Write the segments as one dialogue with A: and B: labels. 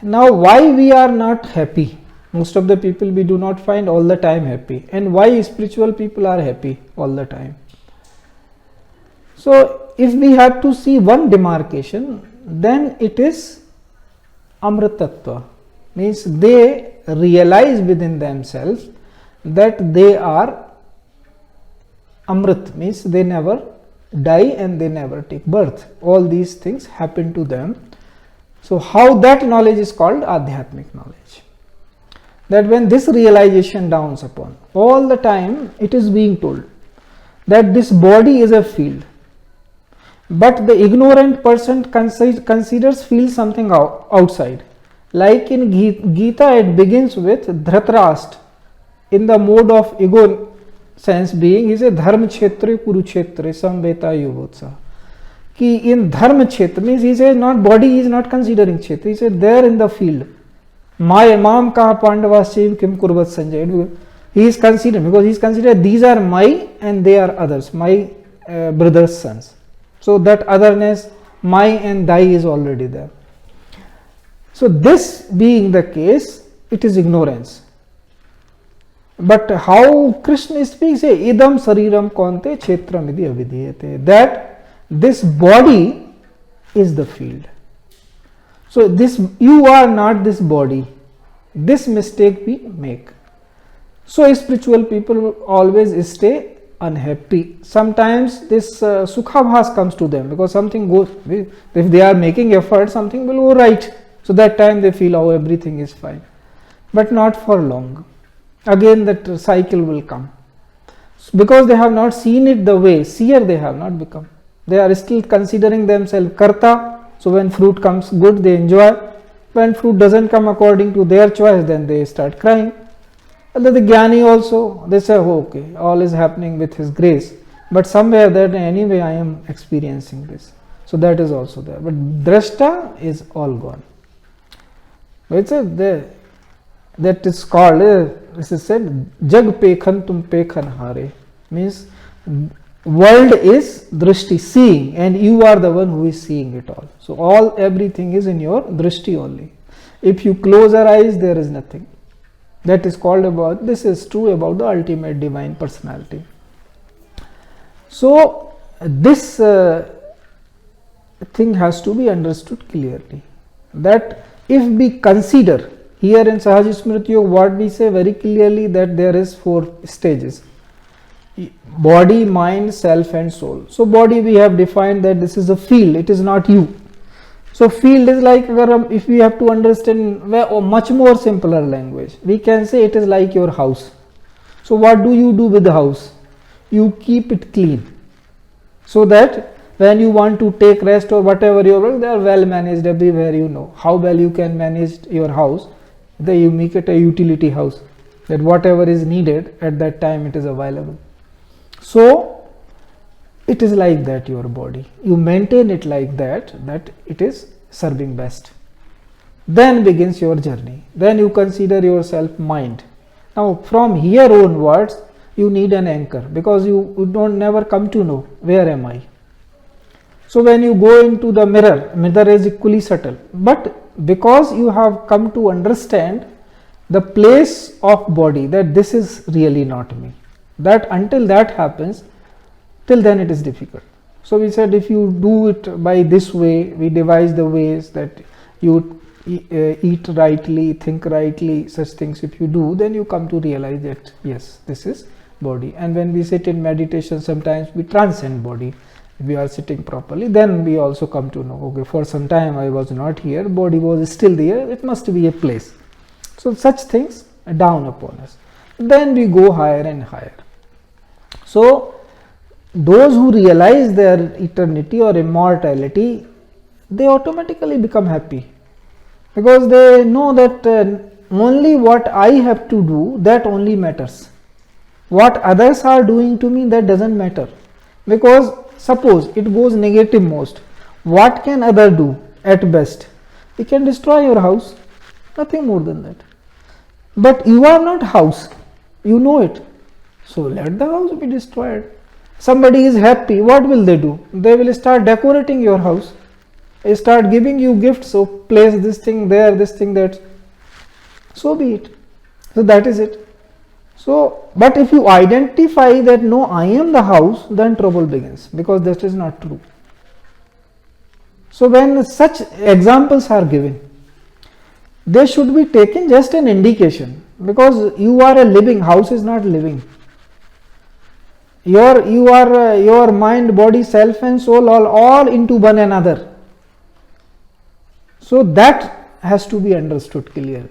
A: Now, why we are not happy? Most of the people we do not find all the time happy, and why spiritual people are happy all the time? So, if we have to see one demarcation, then it is Amritattva, means they realize within themselves that they are Amrit, means they never die and they never take birth. All these things happen to them. So, how that knowledge is called Adhyatmic knowledge. That when this realization dawns upon, all the time it is being told that this body is a field, but the ignorant person considers field something outside. Like in Gita, it begins with Dhritarashtra in the mode of ego sense being. He says Dharma Kshetre Kurukshetre Samveta Yuvotsa. Ki in Dharma Kshetra means he says not body, he is not considering Kshetra. He says there in the field. My Mam Kaha Pandavasya Kim Kurvat Sanjay. He is considering, because he is considered these are my and they are others, my brother's sons. So that otherness, my and thy is already there. So this being the case, it is ignorance. But how Krishna speaks, idam sariram konte kshetram idi avidhyate, that this body is the field. So this, you are not this body. This mistake we make. So spiritual people always stay unhappy. Sometimes this sukhabhas comes to them, because something goes, if they are making effort, something will go right. So that time they feel, oh, everything is fine. But not for long. Again that cycle will come. Because they have not seen it the way, seer they have not become. They are still considering themselves karta. So when fruit comes good, they enjoy. When fruit doesn't come according to their choice, then they start crying. And the jnani also, they say, oh, okay, all is happening with his grace. But somewhere that anyway I am experiencing this. So that is also there. But drashta is all gone. It's that is called, this is said, jag pekhan tum pekhan hare. Means world is drishti, seeing, and you are the one who is seeing it all. So everything is in your drishti only. If you close your eyes, there is nothing. That is called about, this is true about the ultimate divine personality. So this thing has to be understood clearly, that if we consider here in Sahaj Smriti Yoga, what we say very clearly, that there is 4 stages: body, mind, self and soul. So body we have defined that this is a field, it is not you. So field is like, if we have to understand much more simpler language, we can say it is like your house. So what do you do with the house? You keep it clean, so that when you want to take rest or whatever your work, they are well managed everywhere. You know how well you can manage your house. Then you make it a utility house, that whatever is needed at that time it is available. So it is like that, your body, you maintain it like that it is serving best. Then begins your journey. Then you consider yourself mind. Now from here onwards you need an anchor, because you don't never come to know where am I. So when you go into the mirror is equally subtle, but because you have come to understand the place of body, that this is really not me, that until that happens, till then it is difficult. So we said, if you do it by this way, we devise the ways that you eat rightly, think rightly, such things if you do, then you come to realize that yes, this is body. And when we sit in meditation, sometimes we transcend body. If we are sitting properly, then we also come to know, okay, for some time I was not here, body was still there, it must be a place. So such things down upon us. Then we go higher and higher. So those who realize their eternity or immortality, they automatically become happy, because they know that only what I have to do, that only matters. What others are doing to me, that doesn't matter. Because suppose it goes negative most, what can other do at best? He can destroy your house, nothing more than that. But you are not house, you know it. So let the house be destroyed. Somebody is happy, what will they do? They will start decorating your house. I start giving you gifts, so place this thing there, this thing that, so be it. So that is it. So, but if you identify that no, I am the house, then trouble begins, because that is not true. So when such examples are given, they should be taken just an indication, because you are a living, house is not living. Your mind, body, self and soul all into one another. So that has to be understood clearly.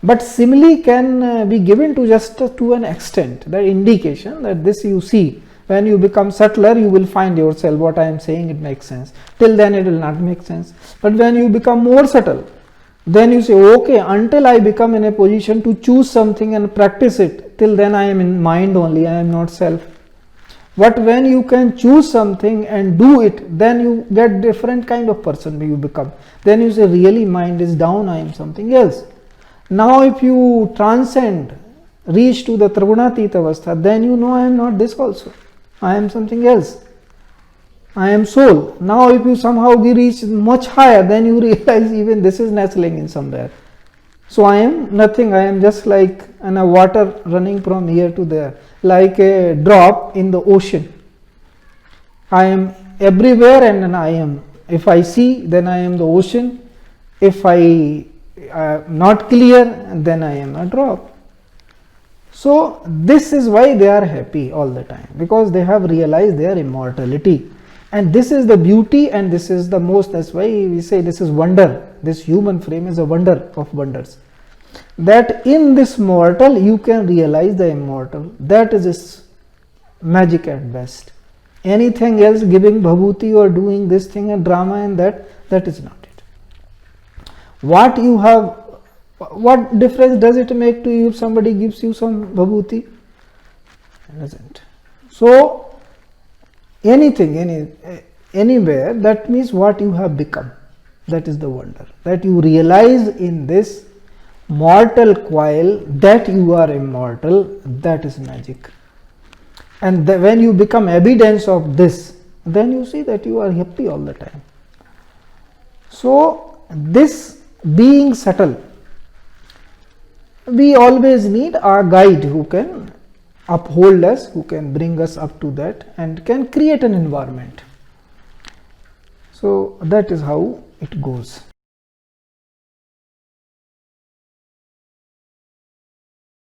A: But simile can be given to just to an extent, that indication that this you see. When you become subtler, you will find yourself what I am saying, it makes sense. Till then it will not make sense. But when you become more subtle, then you say, okay, until I become in a position to choose something and practice it, till then I am in mind only, I am not self. But when you can choose something and do it, then you get different kind of person you become. Then you say, really mind is down, I am something else. Now if you transcend, reach to the Tribunatita Avastha, then you know I am not this also. I am something else. I am soul. Now if you somehow reach much higher, then you realize even this is nestling in somewhere. So I am nothing, I am just like a water running from here to there, like a drop in the ocean. I am everywhere and I am. If I see, then I am the ocean. If I not clear, then I am a drop. So this is why they are happy all the time, because they have realized their immortality. And this is the beauty, and this is the most, that's why we say this is wonder. This human frame is a wonder of wonders. That in this mortal you can realize the immortal. That is its magic at best. Anything else, giving bhabhuti or doing this thing and drama and that is not it. What you have, what difference does it make to you if somebody gives you some bhabhuti? It doesn't. So anything, anywhere, that means what you have become. That is the wonder. That you realize in this mortal coil that you are immortal, that is magic. And when you become evidence of this, then you see that you are happy all the time. So this being subtle, we always need a guide who can uphold us, who can bring us up to that and can create an environment. So that is how it goes.